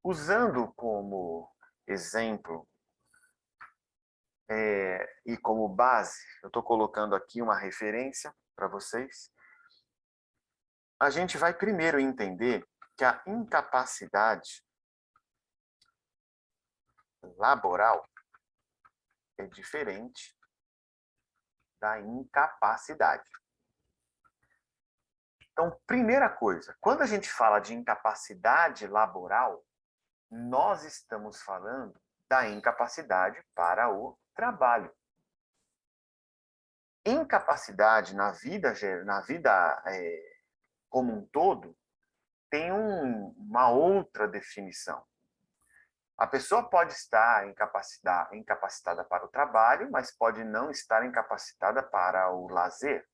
Usando como exemplo e como base, eu estou colocando aqui uma referência para vocês. A gente vai primeiro entender que a incapacidade laboral é diferente da incapacidade. Então, primeira coisa, quando a gente fala de incapacidade laboral, nós estamos falando da incapacidade para o trabalho. Incapacidade na vida como um todo tem uma outra definição. A pessoa pode estar incapacitada para o trabalho, mas pode não estar incapacitada para o lazer.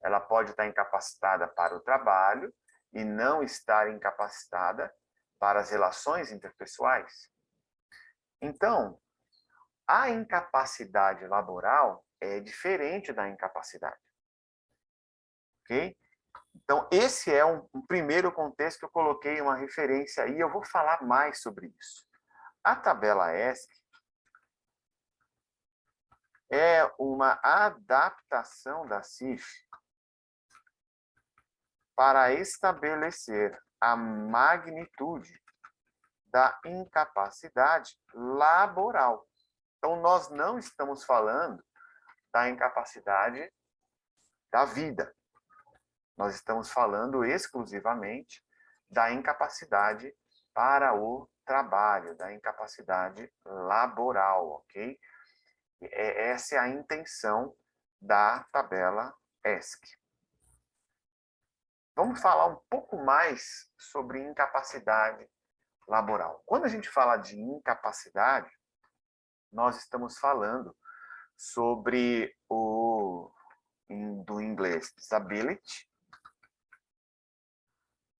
Ela pode estar incapacitada para o trabalho e não estar incapacitada para as relações interpessoais. Então, a incapacidade laboral é diferente da incapacidade. Ok? Então, esse é um primeiro contexto que eu coloquei uma referência aí, eu vou falar mais sobre isso. A tabela ESC é uma adaptação da CIF para estabelecer a magnitude da incapacidade laboral. Então, nós não estamos falando da incapacidade da vida. Nós estamos falando exclusivamente da incapacidade para o trabalho, da incapacidade laboral, ok? Essa é a intenção da tabela ESC. Vamos falar um pouco mais sobre incapacidade laboral. Quando a gente fala de incapacidade, nós estamos falando sobre do inglês disability.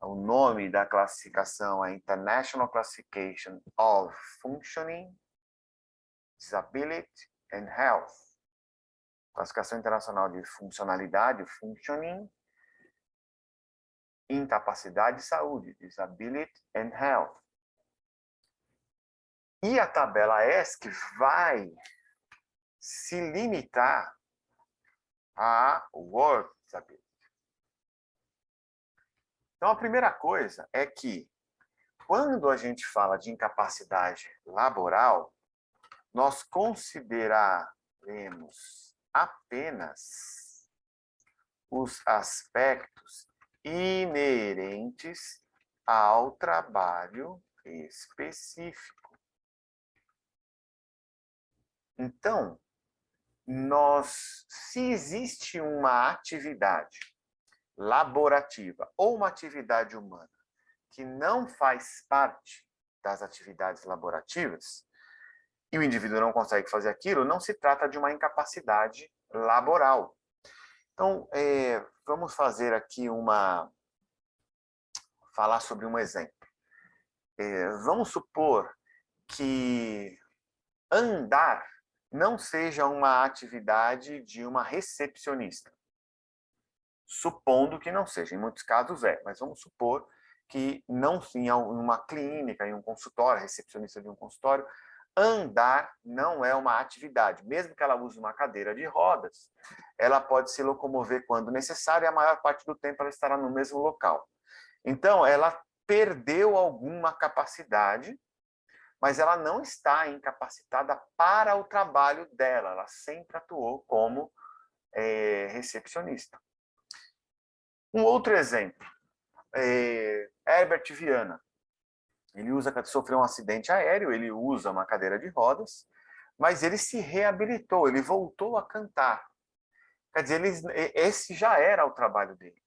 O nome da classificação é International Classification of Functioning, Disability and Health. Classificação Internacional de Funcionalidade, Functioning, Incapacidade e Saúde, Disability and Health. E a tabela ESC vai se limitar a Work Disability. Então, a primeira coisa é que, quando a gente fala de incapacidade laboral, nós consideraremos apenas os aspectos inerentes ao trabalho específico. Então, se existe uma atividade laborativa ou uma atividade humana que não faz parte das atividades laborativas, e o indivíduo não consegue fazer aquilo, não se trata de uma incapacidade laboral. Então, vamos fazer aqui falar sobre um exemplo. Vamos supor que andar não seja uma atividade de uma recepcionista. Supondo que não seja, em muitos casos mas vamos supor que não sim, em uma clínica, em um consultório, recepcionista de um consultório, andar não é uma atividade. Mesmo que ela use uma cadeira de rodas, ela pode se locomover quando necessário e a maior parte do tempo ela estará no mesmo local. Então, ela perdeu alguma capacidade, mas ela não está incapacitada para o trabalho dela. Ela sempre atuou como recepcionista. Um outro exemplo, Herbert Viana. Ele sofreu um acidente aéreo, ele usa uma cadeira de rodas, mas ele se reabilitou, ele voltou a cantar. Quer dizer, esse já era o trabalho dele.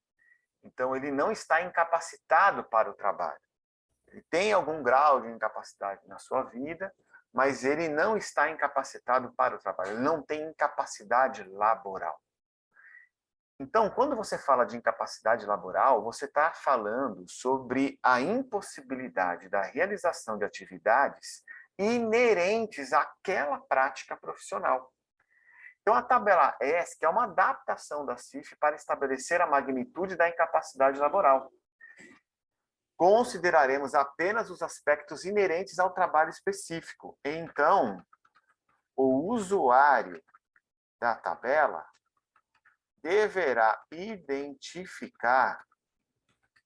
Então, ele não está incapacitado para o trabalho. Ele tem algum grau de incapacidade na sua vida, mas ele não está incapacitado para o trabalho. Ele não tem incapacidade laboral. Então, quando você fala de incapacidade laboral, você está falando sobre a impossibilidade da realização de atividades inerentes àquela prática profissional. Então, a tabela ESC é uma adaptação da CIF para estabelecer a magnitude da incapacidade laboral. consideraremos apenas os aspectos inerentes ao trabalho específico. Então, o usuário da tabela deverá identificar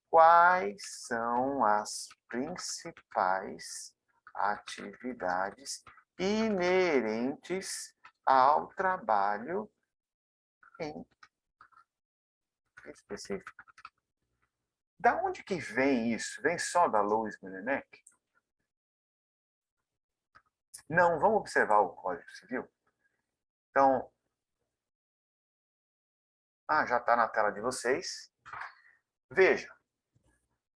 quais são as principais atividades inerentes ao trabalho em específico. Da onde que vem isso? Vem só da Louis Melinek? Não, vamos observar o Código Civil. Então, já está na tela de vocês. Veja,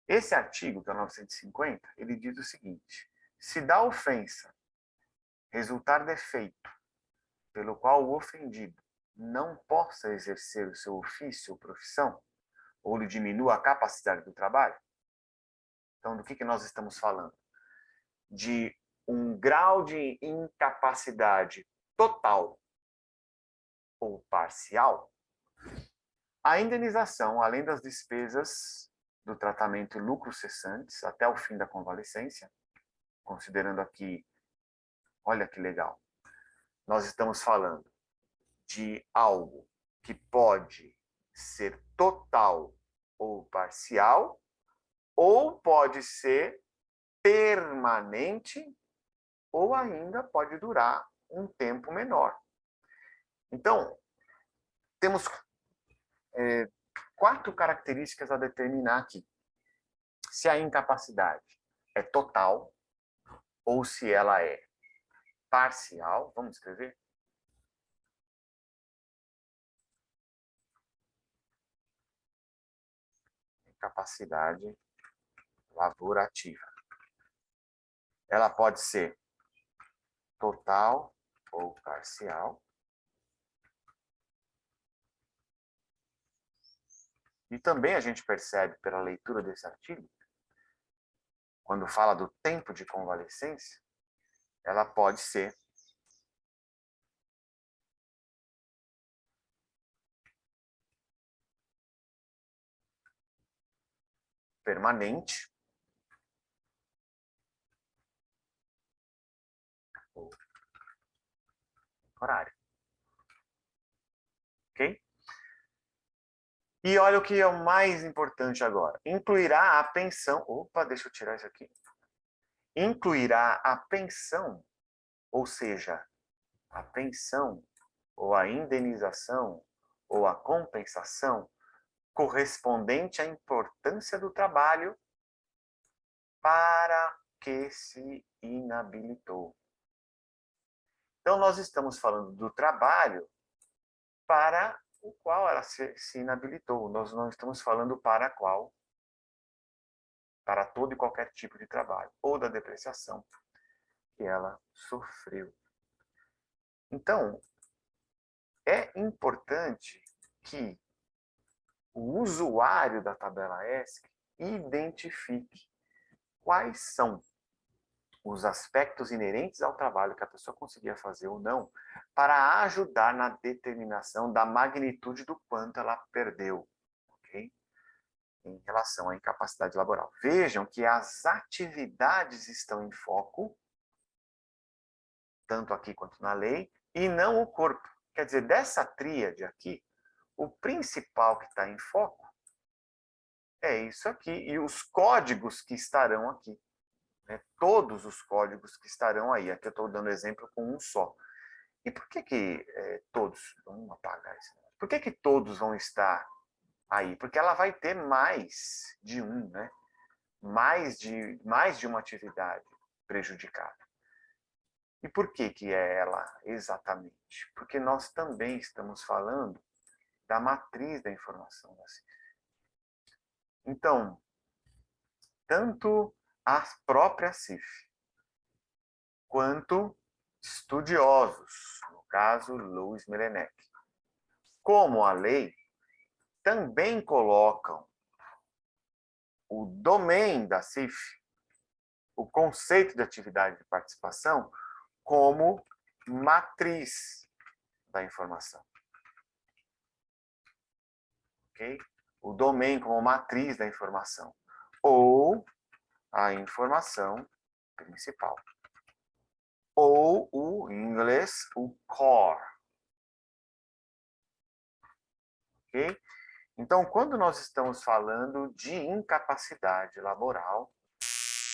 esse artigo, que é o 950, ele diz o seguinte: se da ofensa resultar defeito pelo qual o ofendido não possa exercer o seu ofício ou profissão, ou lhe diminua a capacidade do trabalho, então do que nós estamos falando? De um grau de incapacidade total ou parcial, a indenização, além das despesas do tratamento e lucros cessantes até o fim da convalescência, considerando aqui, olha que legal, nós estamos falando de algo que pode ser total ou parcial, ou pode ser permanente, ou ainda pode durar um tempo menor. Então, temos 4 características a determinar aqui. Se a incapacidade é total, ou se ela é parcial, vamos escrever? Incapacidade laborativa. Ela pode ser total ou parcial. E também a gente percebe pela leitura desse artigo, quando fala do tempo de convalescência, ela pode ser permanente ou temporária. Ok? E olha o que é o mais importante agora. Incluirá a pensão... Opa, deixa eu tirar isso aqui. Incluirá a pensão, ou seja, a pensão, ou a indenização, ou a compensação correspondente à importância do trabalho para que se inabilitou. Então, nós estamos falando do trabalho para o qual ela se inabilitou. Nós não estamos falando para qual, para todo e qualquer tipo de trabalho, ou da depreciação que ela sofreu. Então, é importante que o usuário da tabela ESC identifique quais são os aspectos inerentes ao trabalho que a pessoa conseguia fazer ou não, para ajudar na determinação da magnitude do quanto ela perdeu, ok? Em relação à incapacidade laboral. Vejam que as atividades estão em foco, tanto aqui quanto na lei, e não o corpo. Quer dizer, dessa tríade aqui, o principal que está em foco é isso aqui, e os códigos que estarão aqui. Todos os códigos que estarão aí. Aqui eu estou dando exemplo com um só. E por que todos? Vamos apagar isso. Por que todos vão estar aí? Porque ela vai ter mais de um, né? Mais de uma atividade prejudicada. E por que é ela exatamente? Porque nós também estamos falando da matriz da informação da CIF. Então, tanto a própria CIF quanto estudiosos, no caso Louis Melinek, como a lei, também colocam o domain da CIF, o conceito de atividade de participação, como matriz da informação. Ok? O domain como matriz da informação. ou a informação principal. Ou em inglês, o core. Ok? Então, quando nós estamos falando de incapacidade laboral,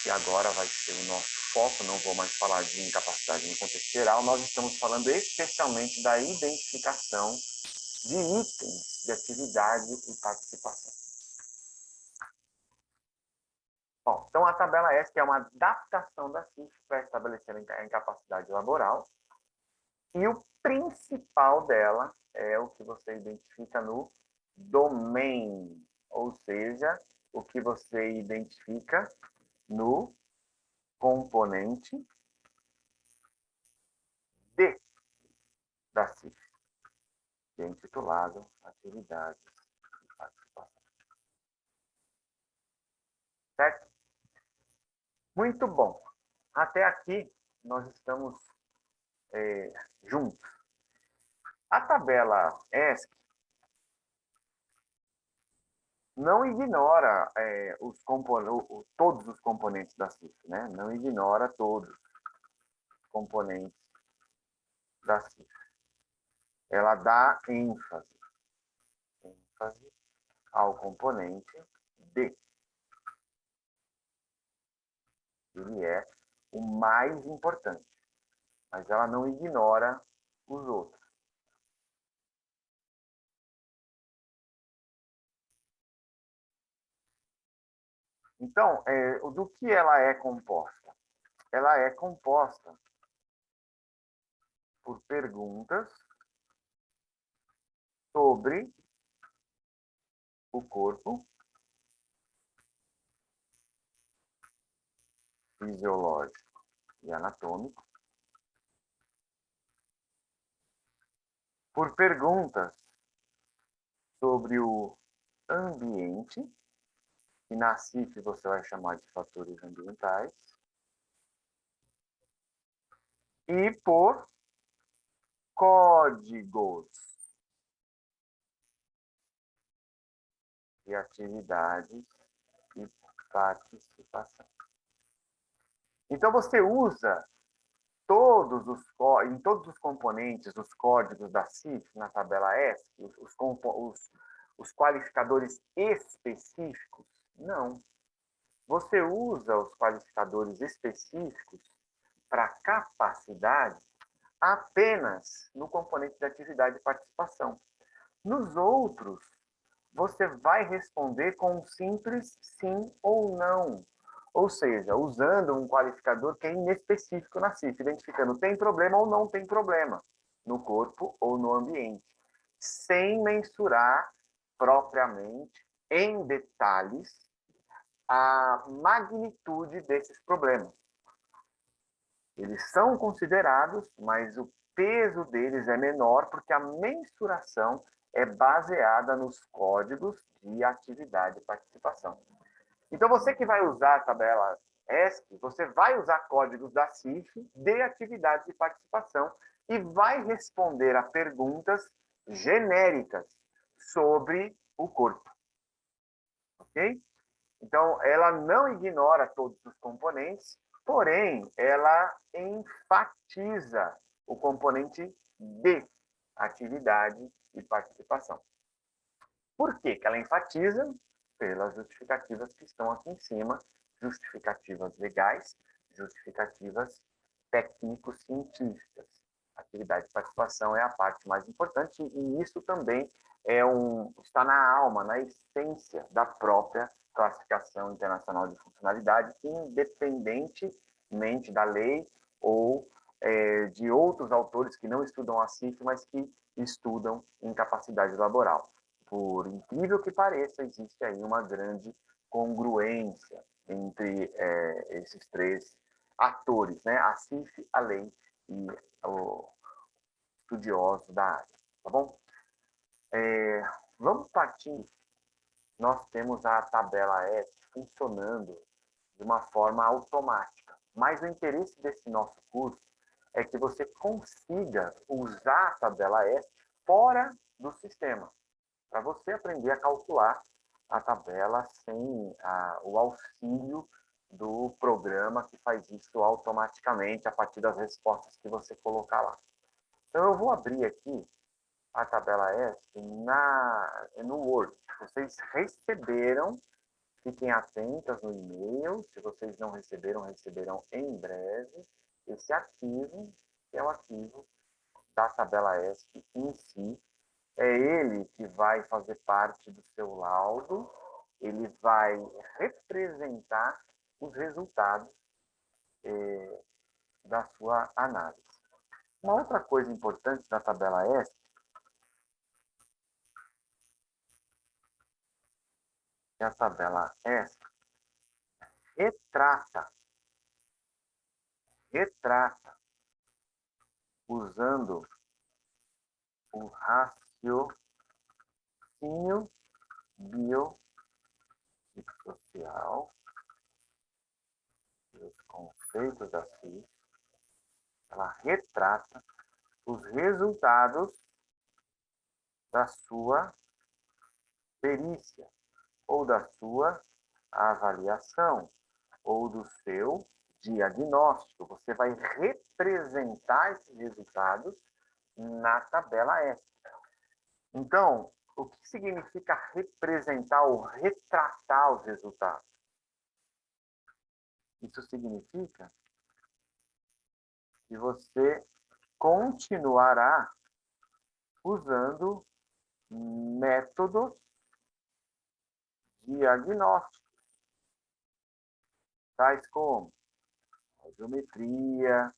que agora vai ser o nosso foco, não vou mais falar de incapacidade no contexto geral, nós estamos falando especialmente da identificação de itens de atividade e participação. Bom, então a tabela S é uma adaptação da CIF para estabelecer a incapacidade laboral, e o principal dela é o que você identifica no domain, ou seja, o que você identifica no componente D da CIF, que é intitulado Atividades de Participação. Certo? Muito bom. Até aqui nós estamos juntos. A tabela ESC não ignora todos os componentes da CIF, né? Não ignora todos os componentes da CIF. Ela dá ênfase ao componente D. Ele é o mais importante, mas ela não ignora os outros. Então, do que ela é composta? Ela é composta por perguntas sobre o corpo fisiológico e anatômico, por perguntas sobre o ambiente, que na CIF você vai chamar de fatores ambientais, e por códigos de atividades e participação. Então, você usa em todos os componentes, os códigos da CIF, na tabela S, os qualificadores específicos? Não. Você usa os qualificadores específicos para capacidade apenas no componente de atividade e participação. Nos outros, você vai responder com um simples sim ou não. Ou seja, usando um qualificador que é inespecífico na CIF, identificando tem problema ou não tem problema no corpo ou no ambiente, sem mensurar propriamente, em detalhes, a magnitude desses problemas. Eles são considerados, mas o peso deles é menor porque a mensuração é baseada nos códigos de atividade e participação. Então, você que vai usar a tabela ESC, você vai usar códigos da CIF de atividade e participação e vai responder a perguntas genéricas sobre o corpo. Ok? Então, ela não ignora todos os componentes, porém, ela enfatiza o componente D, atividade e participação. Por que ela enfatiza? Pelas justificativas que estão aqui em cima, justificativas legais, justificativas técnico-científicas. Atividade e participação é a parte mais importante e isso também está na alma, na essência da própria classificação internacional de funcionalidade, independentemente da lei ou de outros autores que não estudam a CIF, mas que estudam incapacidade laboral. Por incrível que pareça, existe aí uma grande congruência entre esses três atores, né? A CIF, a lei e o estudioso da área, tá bom? Vamos partir. Nós temos a tabela S funcionando de uma forma automática, mas o interesse desse nosso curso é que você consiga usar a tabela S fora do sistema, para você aprender a calcular a tabela sem o auxílio do programa que faz isso automaticamente a partir das respostas que você colocar lá. Então, eu vou abrir aqui a tabela S no Word. Vocês receberam, fiquem atentas no e-mail. Se vocês não receberam, receberão em breve esse arquivo, que é o arquivo da tabela ESP em si. É ele que vai fazer parte do seu laudo, ele vai representar os resultados da sua análise. Uma outra coisa importante da tabela ESP é a tabela ESP retrata usando o raciocínio biopsicossocial e os conceitos da CIF, ela retrata os resultados da sua perícia, ou da sua avaliação, ou do seu diagnóstico. Você vai representar esses resultados na tabela S. Então, o que significa representar ou retratar os resultados? Isso significa que você continuará usando métodos diagnósticos, tais como audiometria,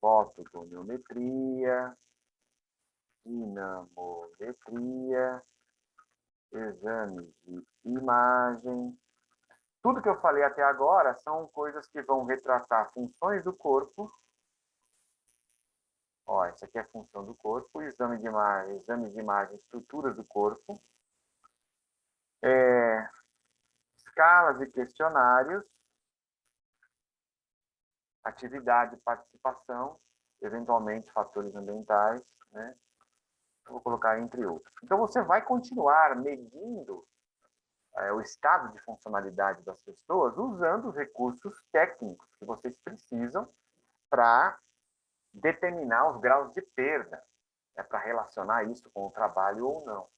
fototoniometria, dinamometria, exames de imagem. Tudo que eu falei até agora são coisas que vão retratar funções do corpo. Ó, essa aqui é a função do corpo, exames de imagem, estruturas do corpo, escalas e questionários, atividade e participação, eventualmente fatores ambientais, né? Eu vou colocar entre outros. Então, você vai continuar medindo o estado de funcionalidade das pessoas usando os recursos técnicos que vocês precisam para determinar os graus de perda, para relacionar isso com o trabalho ou não.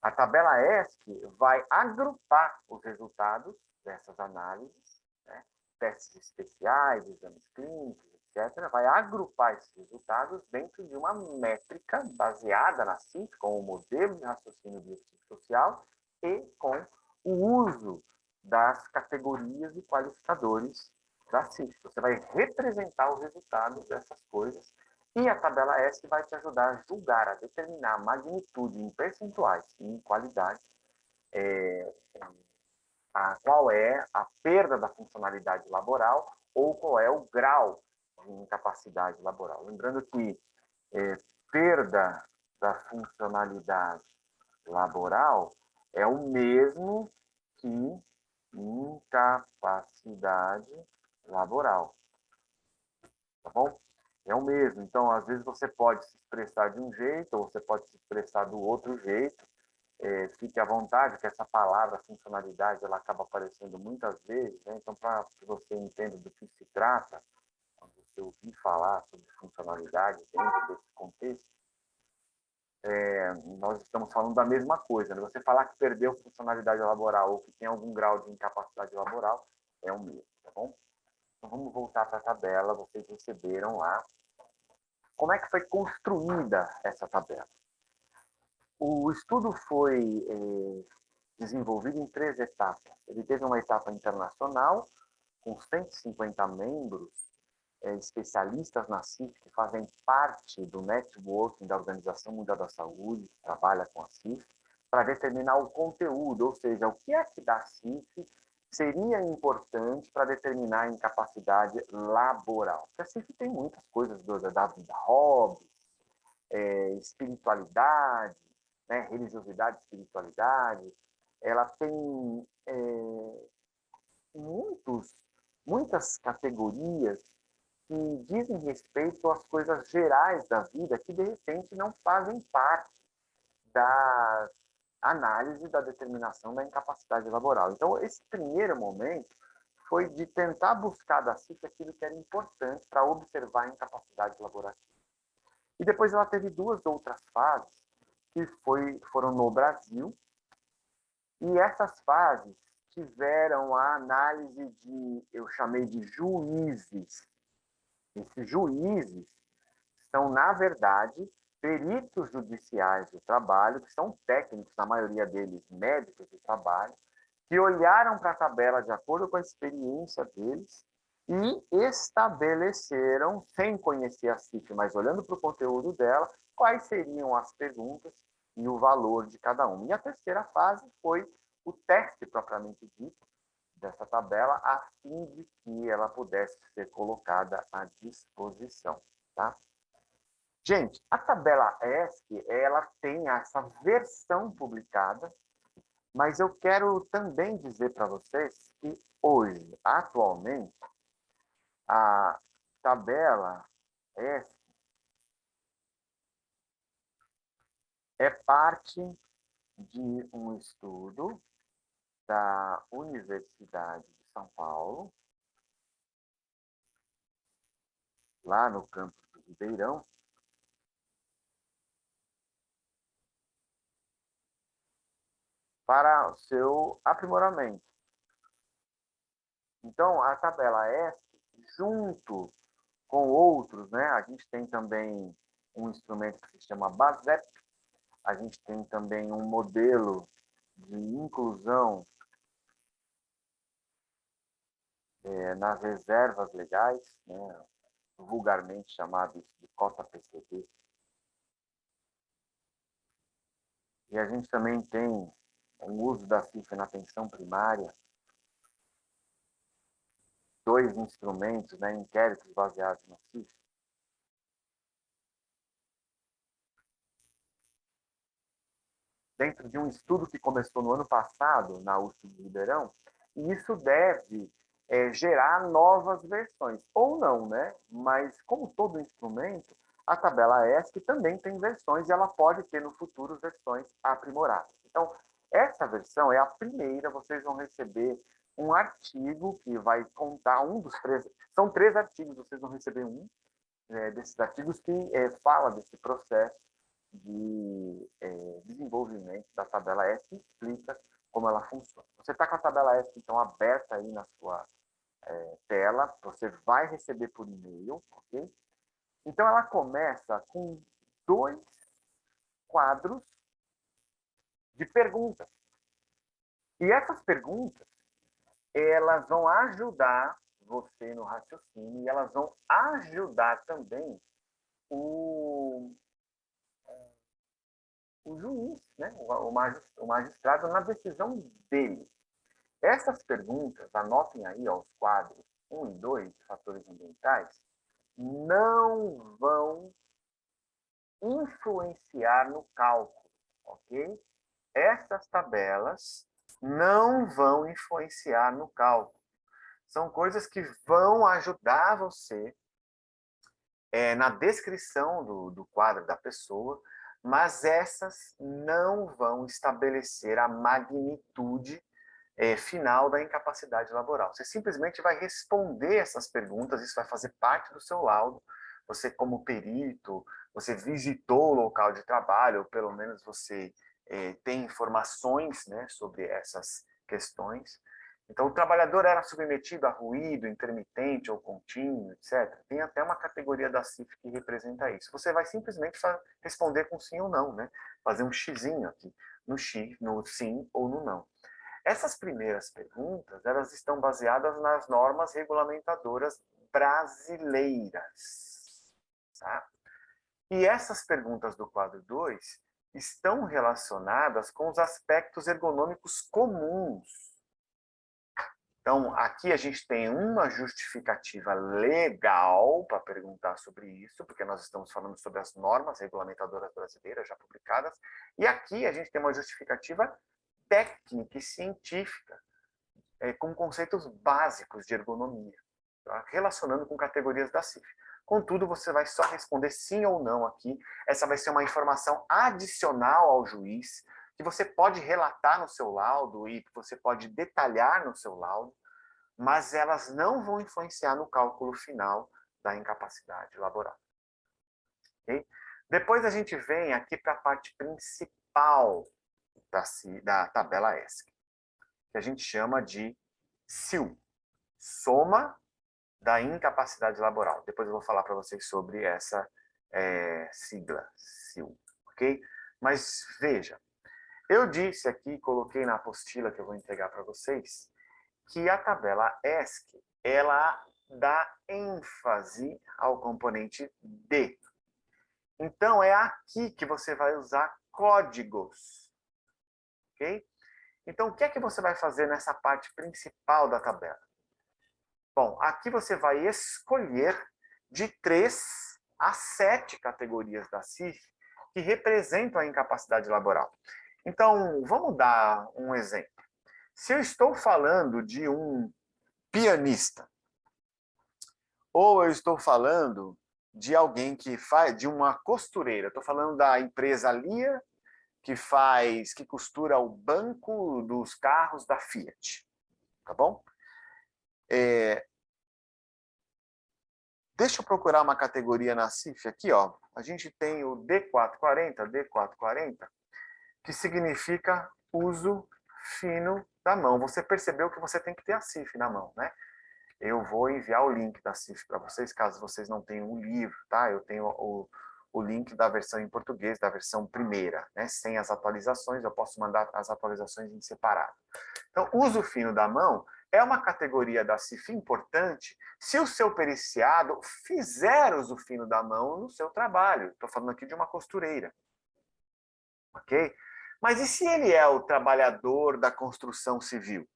A tabela ESC vai agrupar os resultados dessas análises, né? Testes especiais, exames clínicos, etc. Vai agrupar esses resultados dentro de uma métrica baseada na CIF, com o modelo de raciocínio biopsicossocial e com o uso das categorias e qualificadores da CIF. Você vai representar os resultados dessas coisas e a tabela S vai te ajudar a julgar, a determinar a magnitude em percentuais e em qualidade, qual é a perda da funcionalidade laboral ou qual é o grau de incapacidade laboral. Lembrando que perda da funcionalidade laboral é o mesmo que incapacidade laboral. Tá bom? É o mesmo. Então, às vezes você pode se expressar de um jeito, ou você pode se expressar do outro jeito. Fique à vontade, que essa palavra funcionalidade ela acaba aparecendo muitas vezes, né? Então, para que você entenda do que se trata, quando você ouvir falar sobre funcionalidade dentro desse contexto, nós estamos falando da mesma coisa. Né? Você falar que perdeu funcionalidade laboral ou que tem algum grau de incapacidade laboral, é o mesmo, tá bom? Então, vamos voltar para a tabela, vocês receberam lá. Como é que foi construída essa tabela? O estudo foi desenvolvido em 3 etapas. Ele teve uma etapa internacional, com 150 membros, especialistas na CIF, que fazem parte do networking da Organização Mundial da Saúde, que trabalha com a CIF, para determinar o conteúdo, ou seja, o que é que da CIF seria importante para determinar a incapacidade laboral. Porque a CIF tem muitas coisas da vida, hobbies, espiritualidade, né, religiosidade, espiritualidade. Ela tem muitas categorias que dizem respeito às coisas gerais da vida que, de repente, não fazem parte das análise da determinação da incapacidade laboral. Então, esse primeiro momento foi de tentar buscar da CIF aquilo que era importante para observar a incapacidade laborativa. E depois ela teve duas outras fases que foram no Brasil, e essas fases tiveram a análise eu chamei de juízes. Esses juízes são, na verdade, peritos judiciais do trabalho, que são técnicos, na maioria deles médicos de trabalho, que olharam para a tabela de acordo com a experiência deles e estabeleceram, sem conhecer a CIF, mas olhando para o conteúdo dela, quais seriam as perguntas e o valor de cada uma. E a terceira fase foi o teste propriamente dito dessa tabela, a fim de que ela pudesse ser colocada à disposição. Tá? Gente, a tabela ESC, ela tem essa versão publicada, mas eu quero também dizer para vocês que hoje, atualmente, a tabela ESC é parte de um estudo da Universidade de São Paulo, lá no campus do Ribeirão, para o seu aprimoramento. Então, a tabela ESC, junto com outros, né? A gente tem também um instrumento que se chama BASEP, a gente tem também um modelo de inclusão nas reservas legais, né? Vulgarmente chamado de cota PCD. E a gente também tem o uso da CIF na atenção primária, dois instrumentos, né, inquéritos baseados na CIF. Dentro de um estudo que começou no ano passado, na USP de Ribeirão, e isso deve gerar novas versões, ou não, né? Mas, como todo instrumento, a tabela ESC também tem versões e ela pode ter no futuro versões aprimoradas. Então, essa versão é a primeira, vocês vão receber um artigo que vai contar são 3 artigos, vocês vão receber um desses artigos que fala desse processo de desenvolvimento da tabela ESC e explica como ela funciona. Você está com a tabela ESC, então, aberta aí na sua tela, você vai receber por e-mail, ok? Então, ela começa com 2 quadros de perguntas. E essas perguntas, elas vão ajudar você no raciocínio e elas vão ajudar também o juiz, né? o magistrado, na decisão dele. Essas perguntas, anotem aí ó, os quadros 1 e 2, fatores ambientais, não vão influenciar no cálculo, ok? Essas tabelas não vão influenciar no cálculo. São coisas que vão ajudar você na descrição do quadro da pessoa, mas essas não vão estabelecer a magnitude final da incapacidade laboral. Você simplesmente vai responder essas perguntas, isso vai fazer parte do seu laudo. Você, como perito, você visitou o local de trabalho, ou pelo menos você tem informações, né, sobre essas questões. Então, o trabalhador era submetido a ruído intermitente ou contínuo, etc. Tem até uma categoria da CIF que representa isso. Você vai simplesmente responder com sim ou não, né? Fazer um xizinho aqui, no sim ou no não. Essas primeiras perguntas, elas estão baseadas nas normas regulamentadoras brasileiras. Tá? E essas perguntas do quadro 2 estão relacionadas com os aspectos ergonômicos comuns. Então, aqui a gente tem uma justificativa legal para perguntar sobre isso, porque nós estamos falando sobre as normas regulamentadoras brasileiras já publicadas, e aqui a gente tem uma justificativa técnica e científica, com conceitos básicos de ergonomia, tá? Relacionando com categorias da CIF. Contudo, você vai só responder sim ou não aqui. Essa vai ser uma informação adicional ao juiz, que você pode relatar no seu laudo e que você pode detalhar no seu laudo, mas elas não vão influenciar no cálculo final da incapacidade laboral. Okay? Depois a gente vem aqui para a parte principal da tabela ESC, que a gente chama de SIL, soma da incapacidade laboral. Depois eu vou falar para vocês sobre essa sigla, SIL, ok? Mas veja, eu disse aqui, coloquei na apostila que eu vou entregar para vocês, que a tabela ESC, ela dá ênfase ao componente D. Então, é aqui que você vai usar códigos, ok? Então, o que é que você vai fazer nessa parte principal da tabela? Bom, aqui você vai escolher de 3 a 7 categorias da CIF que representam a incapacidade laboral. Então, vamos dar um exemplo. Se eu estou falando de um pianista, ou eu estou falando de alguém que faz, de uma costureira, estou falando da empresa Lia, que costura o banco dos carros da Fiat, tá bom? Deixa eu procurar uma categoria na CIF aqui, ó. A gente tem o D440, que significa uso fino da mão. Você percebeu que você tem que ter a CIF na mão, né? Eu vou enviar o link da CIF para vocês, caso vocês não tenham o livro, tá? Eu tenho o link da versão em português, da versão primeira, né? Sem as atualizações, eu posso mandar as atualizações em separado. Então, uso fino da mão é uma categoria da CIF importante se o seu periciado fizer uso fino da mão no seu trabalho. Estou falando aqui de uma costureira. Ok? Mas e se ele é o trabalhador da construção civil?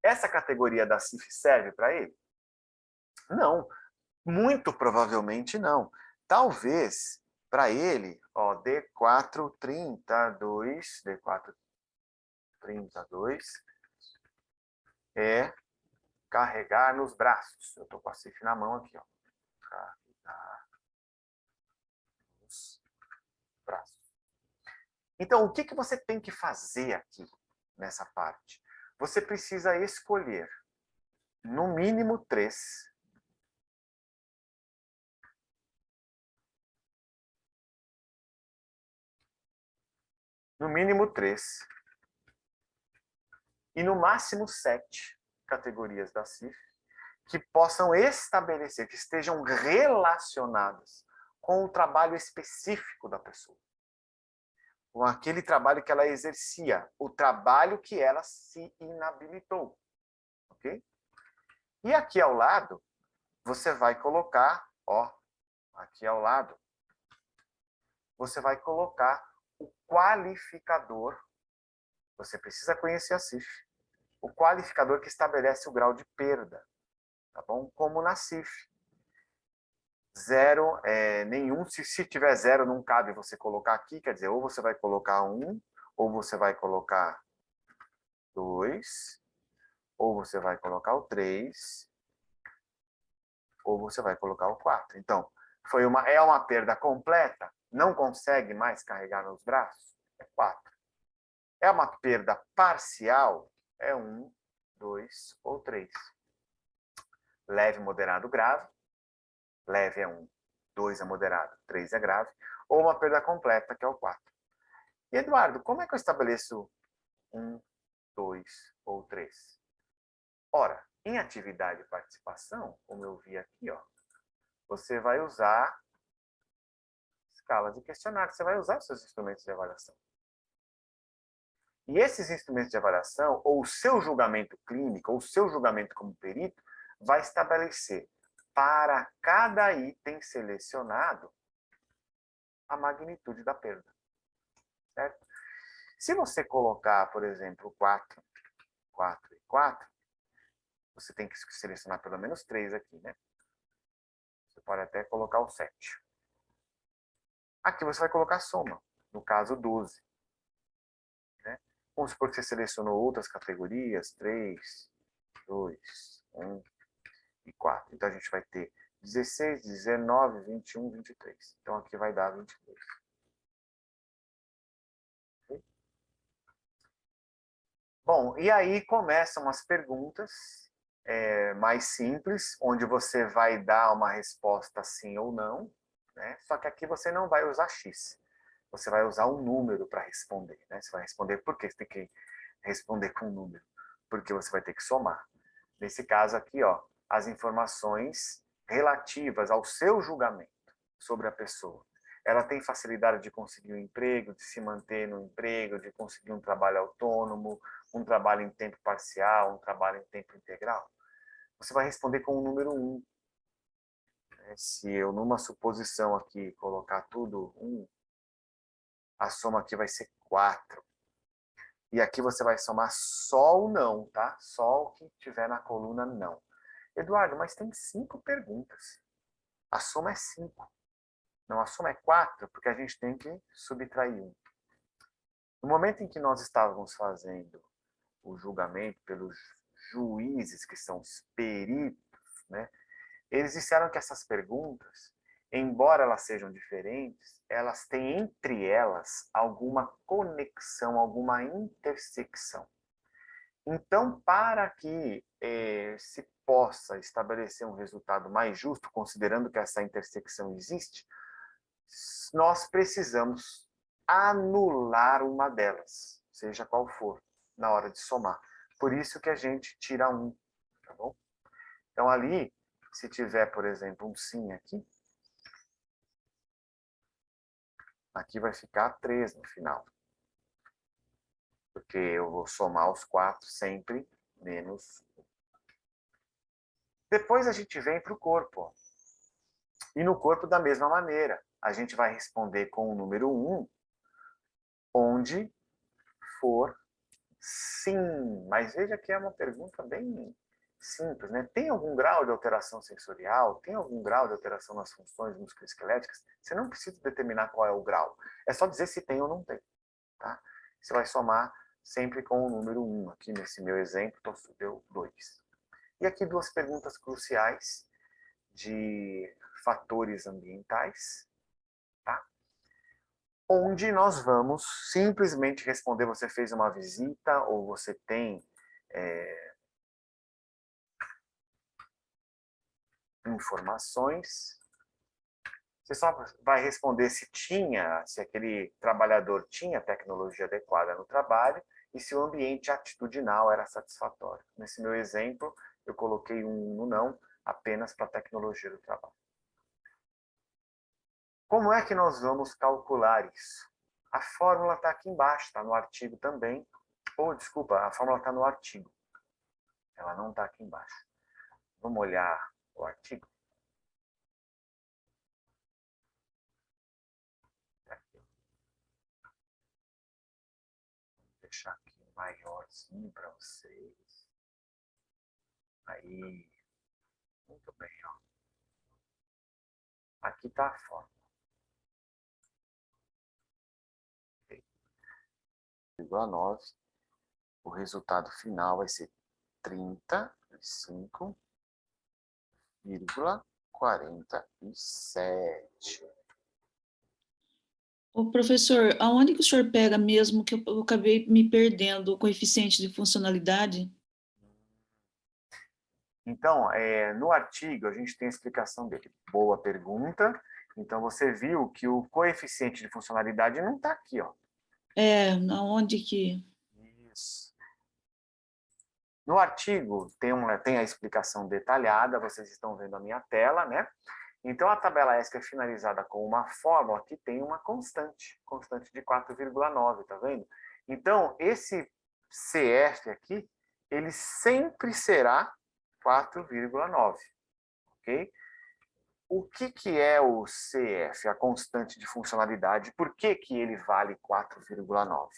Essa categoria da CIF serve para ele? Não. Muito provavelmente não. Talvez para ele, ó, D432 é carregar nos braços. Eu estou com a CIF na mão aqui, ó. Carregar nos braços. Então, o que, que você tem que fazer aqui nessa parte? Você precisa escolher, no mínimo 3. No mínimo 3. E no máximo 7 categorias da CIF que possam estabelecer, que estejam relacionadas com o trabalho específico da pessoa. Com aquele trabalho que ela exercia, o trabalho que ela se inabilitou. Ok? E aqui ao lado, você vai colocar, ó, aqui ao lado, você vai colocar o qualificador. Você precisa conhecer a CIF. O qualificador que estabelece o grau de perda, tá bom? Como na CIF. 0, nenhum, se tiver 0 não cabe você colocar aqui, quer dizer, ou você vai colocar 1, ou você vai colocar 2, ou você vai colocar o 3, ou você vai colocar o 4. Então, é uma perda completa, não consegue mais carregar nos braços, é 4. É uma perda parcial, é 1, 2 ou 3. Leve, moderado, grave. Leve é 1, 2 é moderado, 3 é grave. Ou uma perda completa, que é o 4. E, Eduardo, como é que eu estabeleço 1, 2 ou 3? Ora, em atividade de participação, como eu vi aqui, ó, você vai usar escalas e questionários, você vai usar os seus instrumentos de avaliação. E esses instrumentos de avaliação, ou o seu julgamento clínico, ou o seu julgamento como perito, vai estabelecer para cada item selecionado a magnitude da perda. Certo? Se você colocar, por exemplo, 4, 4 e 4, você tem que selecionar pelo menos 3 aqui, né? Você pode até colocar o 7. Aqui você vai colocar a soma, no caso 12. Né? Vamos supor que você selecionou outras categorias, 3, 2, 1 e 4. Então a gente vai ter 16, 19, 21, 23. Então aqui vai dar 22. Bom, e aí começam as perguntas mais simples, onde você vai dar uma resposta sim ou não, né? Só que aqui você não vai usar X. Você vai usar um número para responder, né? Você vai responder por quê? Você tem que responder com um número, porque você vai ter que somar. Nesse caso aqui, ó, as informações relativas ao seu julgamento sobre a pessoa. Ela tem facilidade de conseguir um emprego, de se manter no emprego, de conseguir um trabalho autônomo, um trabalho em tempo parcial, um trabalho em tempo integral? Você vai responder com o número 1. Se eu, numa suposição aqui, colocar tudo 1, a soma aqui vai ser 4. E aqui você vai somar só o não, tá? Só o que tiver na coluna não. Eduardo, mas tem 5 perguntas. A soma é 5. Não, a soma é 4, porque a gente tem que subtrair 1. No momento em que nós estávamos fazendo o julgamento pelos juízes, que são os peritos, né? Eles disseram que essas perguntas, embora elas sejam diferentes, elas têm entre elas alguma conexão, alguma intersecção. Então, para que se possa estabelecer um resultado mais justo, considerando que essa intersecção existe, nós precisamos anular uma delas, seja qual for, na hora de somar. Por isso que a gente tira 1, tá bom? Então, ali, se tiver, por exemplo, um sim aqui, aqui vai ficar 3 no final. Porque eu vou somar os 4 sempre, menos 1. Depois a gente vem para o corpo. E no corpo, da mesma maneira, a gente vai responder com o número 1, onde for sim. Mas veja que é uma pergunta bem simples, né? Tem algum grau de alteração sensorial? Tem algum grau de alteração nas funções musculoesqueléticas? Você não precisa determinar qual é o grau. É só dizer se tem ou não tem, tá? Você vai somar sempre com o número 1. Aqui nesse meu exemplo, deu 2. E aqui 2 perguntas cruciais de fatores ambientais, tá? Onde nós vamos simplesmente responder, você fez uma visita ou você tem informações. Você só vai responder se tinha, se aquele trabalhador tinha tecnologia adequada no trabalho e se o ambiente atitudinal era satisfatório. Nesse meu exemplo, eu coloquei um no não apenas para a tecnologia do trabalho. Como é que nós vamos calcular isso? A fórmula está aqui embaixo, está no artigo também. Ou, desculpa, a fórmula está no artigo. Ela não está aqui embaixo. Vamos olhar o artigo? Tá aqui. Vou deixar aqui maiorzinho para vocês. Aí, muito bem, ó. Aqui está a fórmula. 0,9. O resultado final vai ser 35,47. Ô, professor, aonde que o senhor pega mesmo que eu acabei me perdendo o coeficiente de funcionalidade? Então, no artigo, a gente tem a explicação dele. Boa pergunta. Então, você viu que o coeficiente de funcionalidade não está aqui, ó. Aonde que... Isso. No artigo, tem a explicação detalhada, vocês estão vendo a minha tela, né? Então, a tabela ESC é finalizada com uma fórmula que tem uma constante de 4,9, tá vendo? Então, esse CF aqui, ele sempre será 4,9, ok? O que é o CF, a constante de funcionalidade? Por que ele vale 4,9?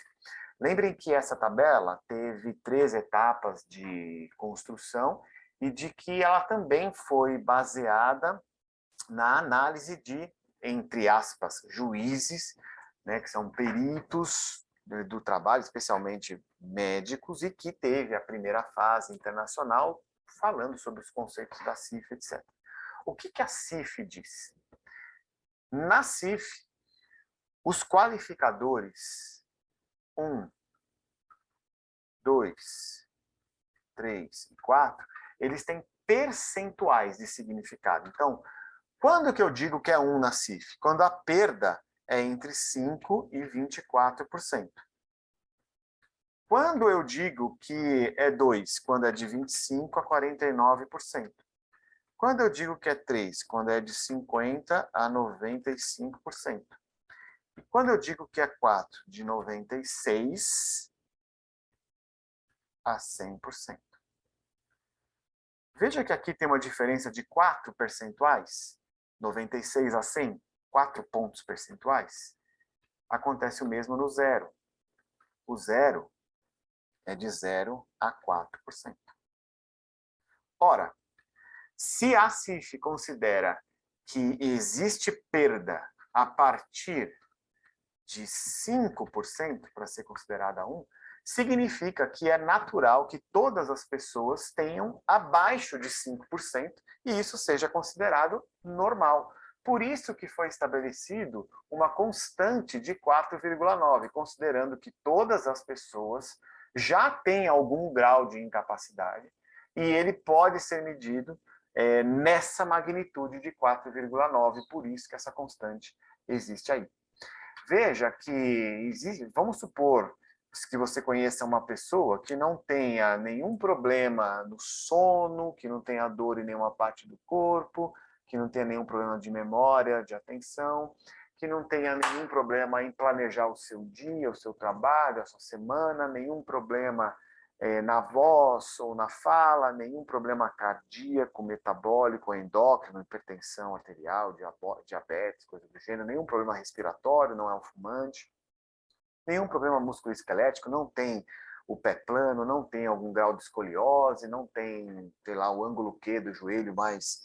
Lembrem que essa tabela teve 3 etapas de construção e de que ela também foi baseada na análise de, entre aspas, juízes, né, que são peritos do trabalho, especialmente médicos, e que teve a primeira fase internacional falando sobre os conceitos da CIF, etc. O que a CIF diz? Na CIF, os qualificadores 1, 2, 3 e 4, eles têm percentuais de significado. Então, quando que eu digo que é 1 na CIF? Quando a perda é entre 5% e 24%. Quando eu digo que é 2, quando é de 25% a 49%. Quando eu digo que é 3, quando é de 50% a 95%. E quando eu digo que é 4, de 96% a 100%. Veja que aqui tem uma diferença de 4 percentuais, 96 a 100, 4 pontos percentuais. Acontece o mesmo no zero. O zero é de 0 a 4%. Ora, se a CIF considera que existe perda a partir de 5% para ser considerada 1, significa que é natural que todas as pessoas tenham abaixo de 5% e isso seja considerado normal. Por isso que foi estabelecido uma constante de 4,9, considerando que todas as pessoas já têm algum grau de incapacidade e ele pode ser medido nessa magnitude de 4,9, por isso que essa constante existe aí. Veja que existe, vamos supor que você conheça uma pessoa que não tenha nenhum problema no sono, que não tenha dor em nenhuma parte do corpo, que não tenha nenhum problema de memória, de atenção, que não tenha nenhum problema em planejar o seu dia, o seu trabalho, a sua semana, nenhum problema na voz ou na fala, nenhum problema cardíaco, metabólico, endócrino, hipertensão arterial, diabetes, coisa do gênero, nenhum problema respiratório, não é um fumante, nenhum problema musculoesquelético, não tem o pé plano, não tem algum grau de escoliose, não tem, sei lá, o ângulo Q do joelho mais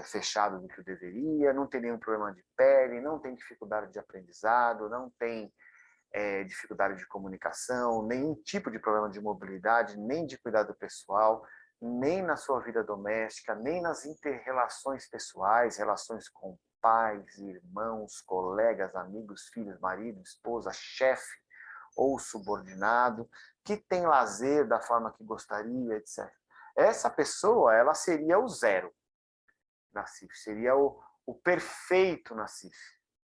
fechado do que o deveria, não tem nenhum problema de pele, não tem dificuldade de aprendizado, não tem dificuldade de comunicação, nenhum tipo de problema de mobilidade, nem de cuidado pessoal, nem na sua vida doméstica, nem nas interrelações pessoais, relações com pais, irmãos, colegas, amigos, filhos, marido, esposa, chefe ou subordinado, que tem lazer da forma que gostaria, etc. Essa pessoa, ela seria o zero na CIF, seria o perfeito na CIF,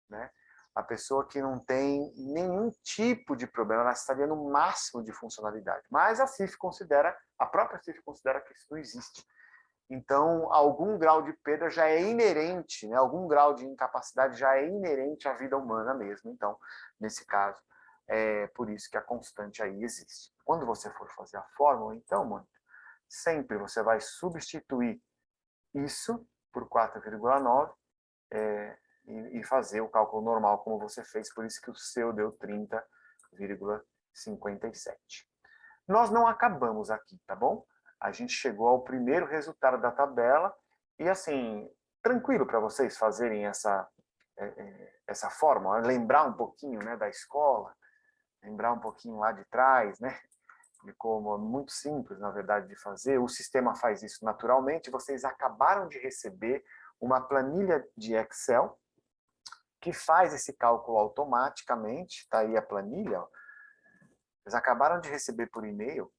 né? A pessoa que não tem nenhum tipo de problema, ela estaria no máximo de funcionalidade. Mas a CIF considera, a própria CIF considera que isso não existe. Então, algum grau de perda já é inerente, né? Algum grau de incapacidade já é inerente à vida humana mesmo. Então, nesse caso, é por isso que a constante aí existe. Quando você for fazer a fórmula, então, Mônica, sempre você vai substituir isso por 4,9 e fazer o cálculo normal como você fez, por isso que o seu deu 30,57. Nós não acabamos aqui, tá bom? A gente chegou ao primeiro resultado da tabela e, assim, tranquilo para vocês fazerem essa fórmula, lembrar um pouquinho, né, da escola, lembrar um pouquinho lá de trás, né, de como é muito simples, na verdade, de fazer. O sistema faz isso naturalmente. Vocês acabaram de receber uma planilha de Excel que faz esse cálculo automaticamente, está aí a planilha, ó. Eles acabaram de receber por e-mail,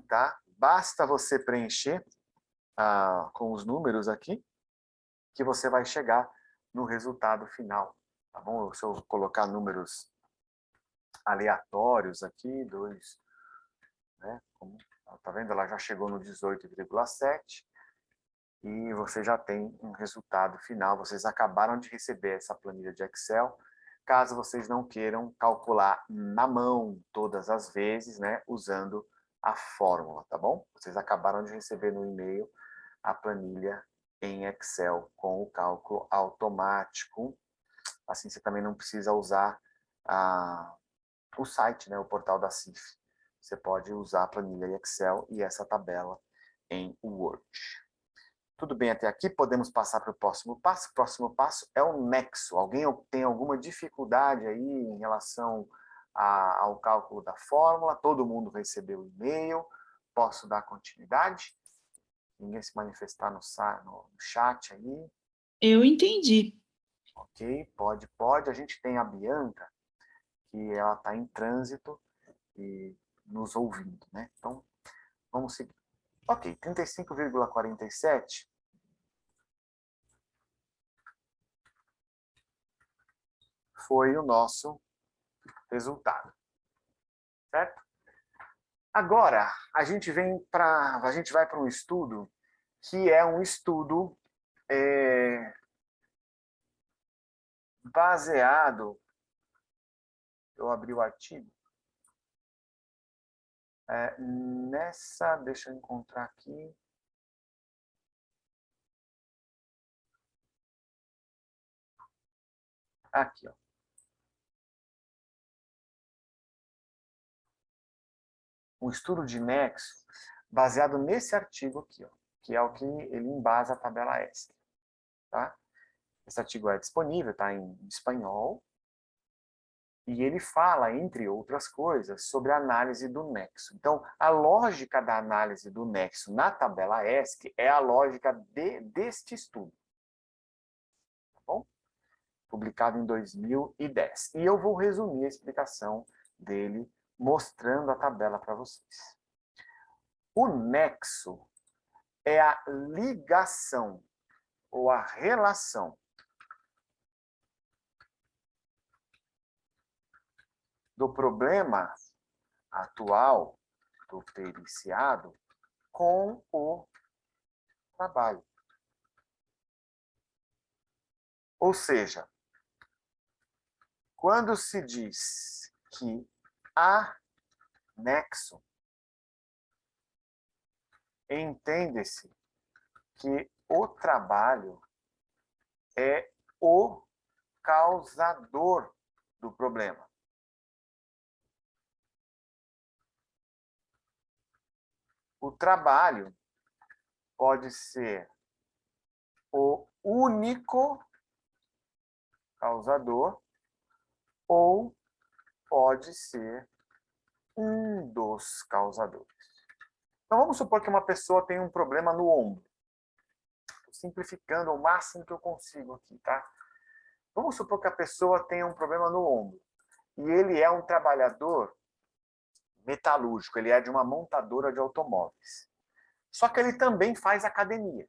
tá? Basta você preencher com os números aqui, que você vai chegar no resultado final, tá bom? Se eu colocar números aleatórios aqui, né? Tá vendo? Ela já chegou no 18,7 e você já tem um resultado final. Vocês acabaram de receber essa planilha de Excel. Caso vocês não queiram calcular na mão todas as vezes, né, usando a fórmula, tá bom? Vocês acabaram de receber no e-mail a planilha em Excel com o cálculo automático. Assim você também não precisa usar o site, né, o portal da CIF. Você pode usar a planilha em Excel e essa tabela em Word. Tudo bem até aqui? Podemos passar para o próximo passo. O próximo passo é o nexo. Alguém tem alguma dificuldade aí em relação ao cálculo da fórmula? Todo mundo recebeu o e-mail? Posso dar continuidade? Ninguém se manifestar no chat aí? Eu entendi. Ok, pode. A gente tem a Bianca, que ela está em trânsito e nos ouvindo, né? Então, vamos seguir. Ok, 35,47 foi o nosso resultado, certo? Agora, a gente vai para um estudo que é um estudo baseado... Eu abri o artigo. Deixa eu encontrar aqui. Aqui, ó. Um estudo de nexo baseado nesse artigo aqui, ó, que é o que ele embasa a tabela ESC. Tá? Esse artigo é disponível, está em espanhol, e ele fala, entre outras coisas, sobre a análise do nexo. Então, a lógica da análise do nexo na tabela ESC é a lógica deste estudo. Tá bom? Publicado em 2010. E eu vou resumir a explicação dele, mostrando a tabela para vocês. O nexo é a ligação ou a relação do problema atual do periciado com o trabalho. Ou seja, quando se diz que há nexo, entende-se que o trabalho é o causador do problema. O trabalho pode ser o único causador ou pode ser um dos causadores. Então vamos supor que uma pessoa tem um problema no ombro. Estou simplificando ao máximo que eu consigo aqui, tá? Vamos supor que a pessoa tenha um problema no ombro e ele é um trabalhador metalúrgico, ele é de uma montadora de automóveis. Só que ele também faz academia.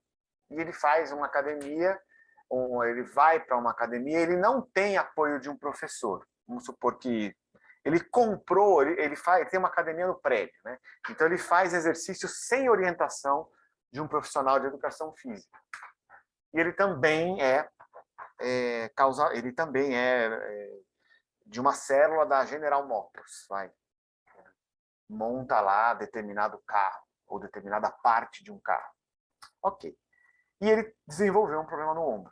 E ele faz uma academia, ou ele vai para uma academia, ele não tem apoio de um professor. Vamos supor que ele comprou, ele tem uma academia no prédio, né? Então ele faz exercícios sem orientação de um profissional de educação física. E ele também é de uma célula da General Motors, monta lá determinado carro ou determinada parte de um carro. Ok. E ele desenvolveu um problema no ombro.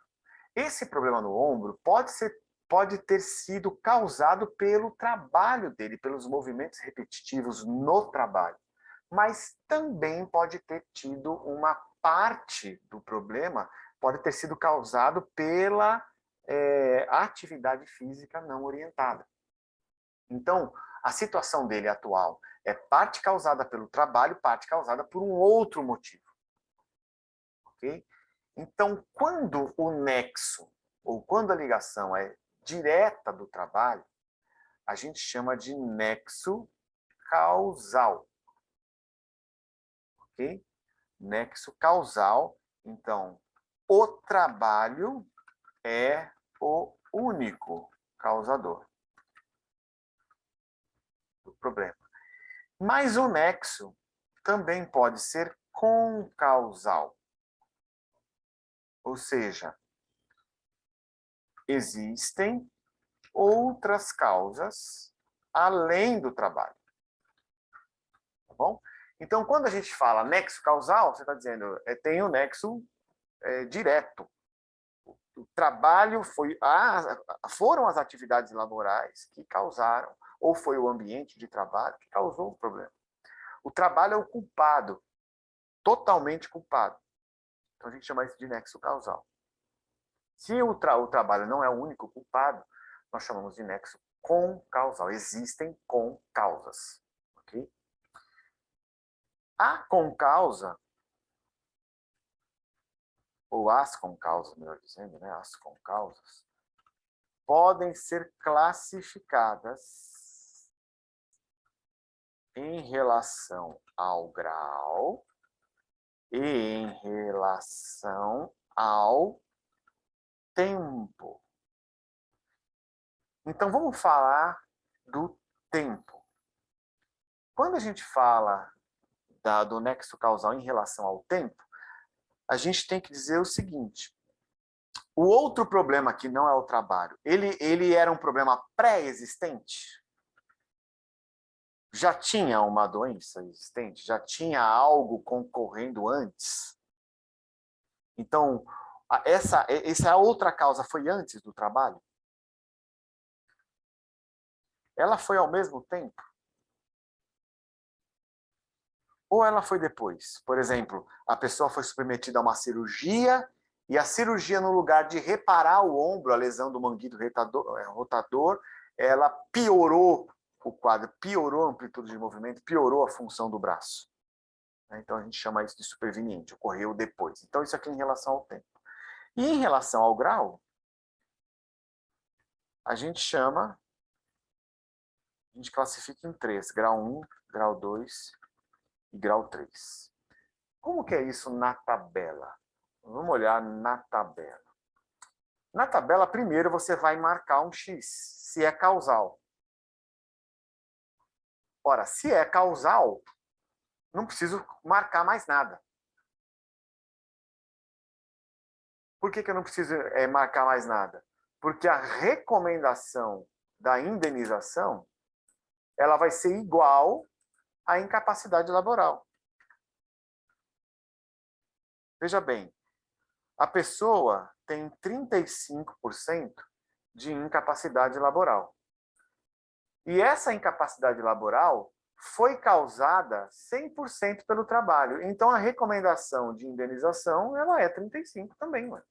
Esse problema no ombro pode ter sido causado pelo trabalho dele, pelos movimentos repetitivos no trabalho. Mas também pode ter tido uma parte do problema, pode ter sido causado pela atividade física não orientada. Então, a situação dele atual é parte causada pelo trabalho, parte causada por um outro motivo. Ok? Então, quando o nexo, ou quando a ligação é direta do trabalho, a gente chama de nexo causal. Ok? Nexo causal. Então, o trabalho é o único causador do problema. Mas o nexo também pode ser concausal. Ou seja, existem outras causas além do trabalho. Tá bom? Então, quando a gente fala nexo causal, você está dizendo, tem o nexo direto. O trabalho foram as atividades laborais que causaram, ou foi o ambiente de trabalho que causou o problema. O trabalho é o culpado, totalmente culpado. Então a gente chama isso de nexo causal. Se o trabalho não é o único culpado, nós chamamos de nexo concausal. Existem concausas. Okay? A concausa, ou as concausas, melhor dizendo, né? As concausas, podem ser classificadas em relação ao grau e em relação ao tempo. Então, vamos falar do tempo. Quando a gente fala do nexo causal em relação ao tempo, a gente tem que dizer o seguinte: o outro problema que não é o trabalho, ele era um problema pré-existente? Já tinha uma doença existente? Já tinha algo concorrendo antes? Então, essa outra causa foi antes do trabalho? Ela foi ao mesmo tempo? Ou ela foi depois? Por exemplo, a pessoa foi submetida a uma cirurgia e a cirurgia, no lugar de reparar o ombro, a lesão do manguito rotador, ela piorou o quadro, piorou a amplitude de movimento, piorou a função do braço. Então a gente chama isso de superveniente, ocorreu depois. Então isso aqui é em relação ao tempo. E em relação ao grau, a gente classifica em 3, grau 1, grau 2 e grau 3. Como que é isso na tabela? Vamos olhar na tabela. Na tabela, primeiro você vai marcar um X, se é causal. Ora, se é causal, não preciso marcar mais nada. Por que eu não preciso marcar mais nada? Porque a recomendação da indenização, ela vai ser igual à incapacidade laboral. Veja bem, a pessoa tem 35% de incapacidade laboral. E essa incapacidade laboral foi causada 100% pelo trabalho. Então, a recomendação de indenização, ela é 35 também. Mano.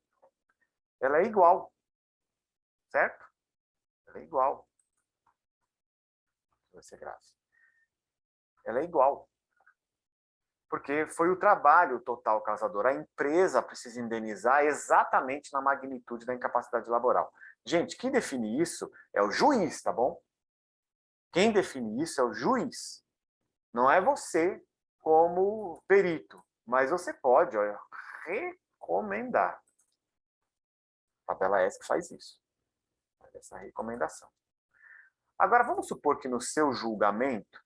Ela é igual. Certo? Ela é igual. Vai ser grave. Ela é igual. Porque foi o trabalho total causador. A empresa precisa indenizar exatamente na magnitude da incapacidade laboral. Gente, quem define isso é o juiz, tá bom? Quem define isso é o juiz. Não é você como perito, mas você pode, olha, recomendar. A tabela S que faz isso. Essa recomendação. Agora, vamos supor que no seu julgamento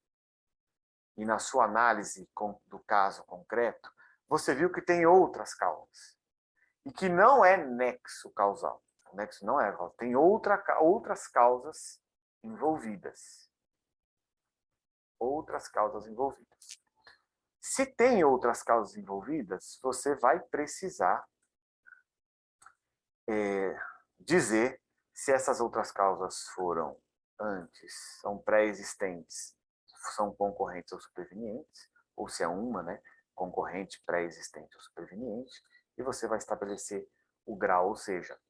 e na sua análise do caso concreto, você viu que tem outras causas. E que não é nexo causal. O nexo não é causal. Tem outras causas envolvidas. Outras causas envolvidas. Se tem outras causas envolvidas, você vai precisar dizer se essas outras causas foram antes, são pré-existentes, são concorrentes ou supervenientes, ou se é uma, né, concorrente, pré-existente ou superveniente, e você vai estabelecer o grau, ou seja,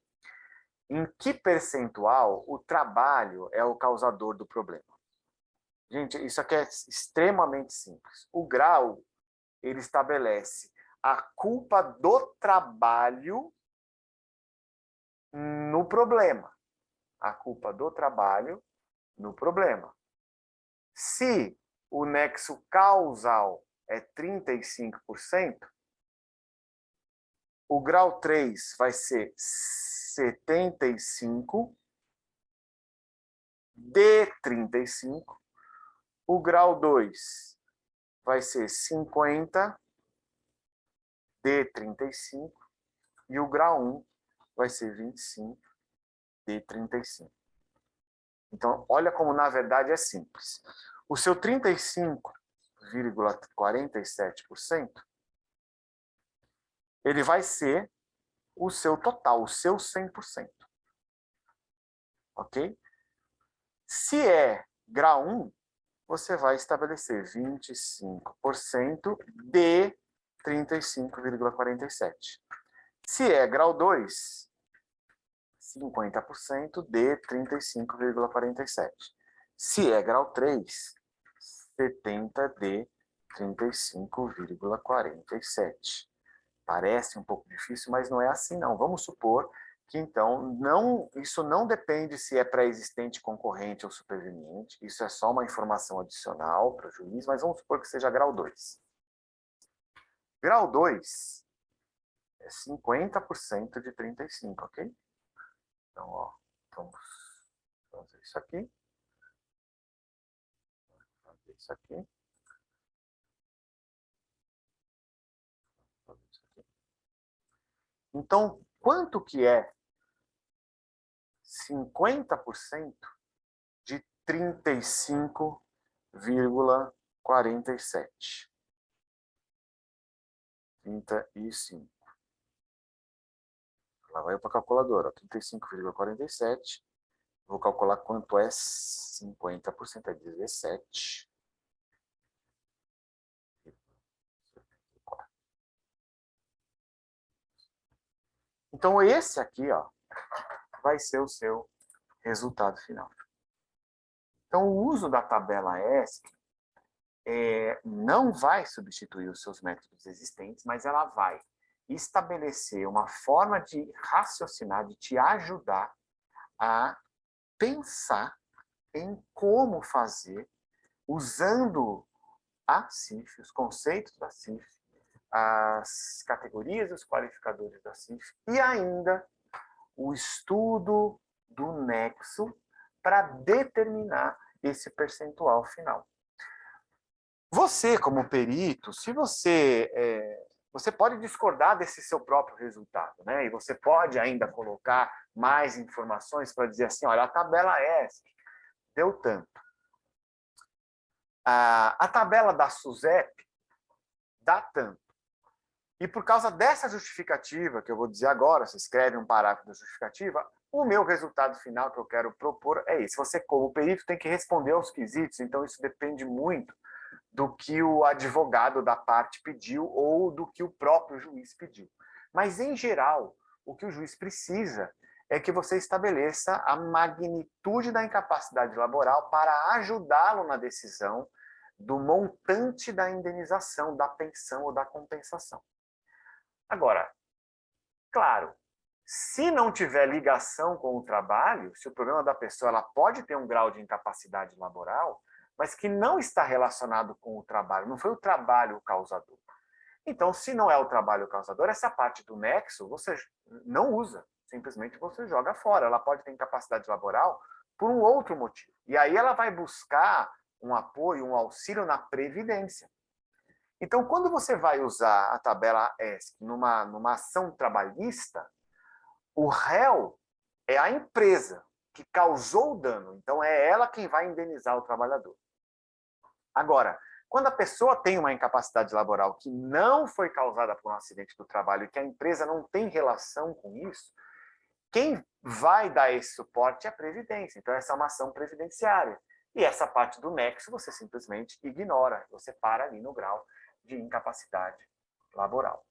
em que percentual o trabalho é o causador do problema. Gente, isso aqui é extremamente simples. O grau, ele estabelece a culpa do trabalho no problema. A culpa do trabalho no problema. Se o nexo causal é 35%, o grau 3 vai ser 75 de 35, o grau 2 vai ser 50 de 35 e o grau 1 vai ser 25 de 35. Então, olha como na verdade é simples. O seu 35,47%, ele vai ser o seu total, o seu 100%. Ok? Se é grau 1, você vai estabelecer 25% de 35,47. Se é grau 2, 50% de 35,47. Se é grau 3, 70 de 35,47. Parece um pouco difícil, mas não é assim não. Vamos supor que então isso não depende se é pré-existente, concorrente ou superveniente, isso é só uma informação adicional para o juiz, mas vamos supor que seja grau 2. Grau 2 é 50% de 35, ok? Então, ó, vamos fazer isso aqui. Fazer isso aqui. Fazer isso aqui. Então, quanto que é 50% de 35,47? 35. Lá vai para a calculadora. 35,47. Vou calcular quanto é 50%. É 17. Então, esse aqui, ó, vai ser o seu resultado final. Então, o uso da tabela ESC não vai substituir os seus métodos existentes, mas ela vai estabelecer uma forma de raciocinar, de te ajudar a pensar em como fazer, usando a CIF, os conceitos da CIF, as categorias e os qualificadores da CIF, e ainda o estudo do nexo para determinar esse percentual final. Você, como perito, se você pode discordar desse seu próprio resultado, né? E você pode ainda colocar mais informações para dizer assim, olha, a tabela ESC deu tanto. A tabela da SUSEP dá tanto. E por causa dessa justificativa, que eu vou dizer agora, você escreve um parágrafo da justificativa, o meu resultado final que eu quero propor é esse. Você, como perito, tem que responder aos quesitos, então isso depende muito do que o advogado da parte pediu ou do que o próprio juiz pediu. Mas, em geral, o que o juiz precisa é que você estabeleça a magnitude da incapacidade laboral para ajudá-lo na decisão do montante da indenização, da pensão ou da compensação. Agora, claro, se não tiver ligação com o trabalho, se o problema da pessoa ela pode ter um grau de incapacidade laboral, mas que não está relacionado com o trabalho, não foi o trabalho o causador. Então, se não é o trabalho o causador, essa parte do nexo você não usa, simplesmente você joga fora. Ela pode ter incapacidade laboral por um outro motivo. E aí ela vai buscar um apoio, um auxílio na previdência. Então, quando você vai usar a tabela ESC numa ação trabalhista, o réu é a empresa que causou o dano. Então, é ela quem vai indenizar o trabalhador. Agora, quando a pessoa tem uma incapacidade laboral que não foi causada por um acidente do trabalho e que a empresa não tem relação com isso, quem vai dar esse suporte é a Previdência. Então, essa é uma ação previdenciária. E essa parte do nexo você simplesmente ignora. Você para ali no grau de incapacidade laboral.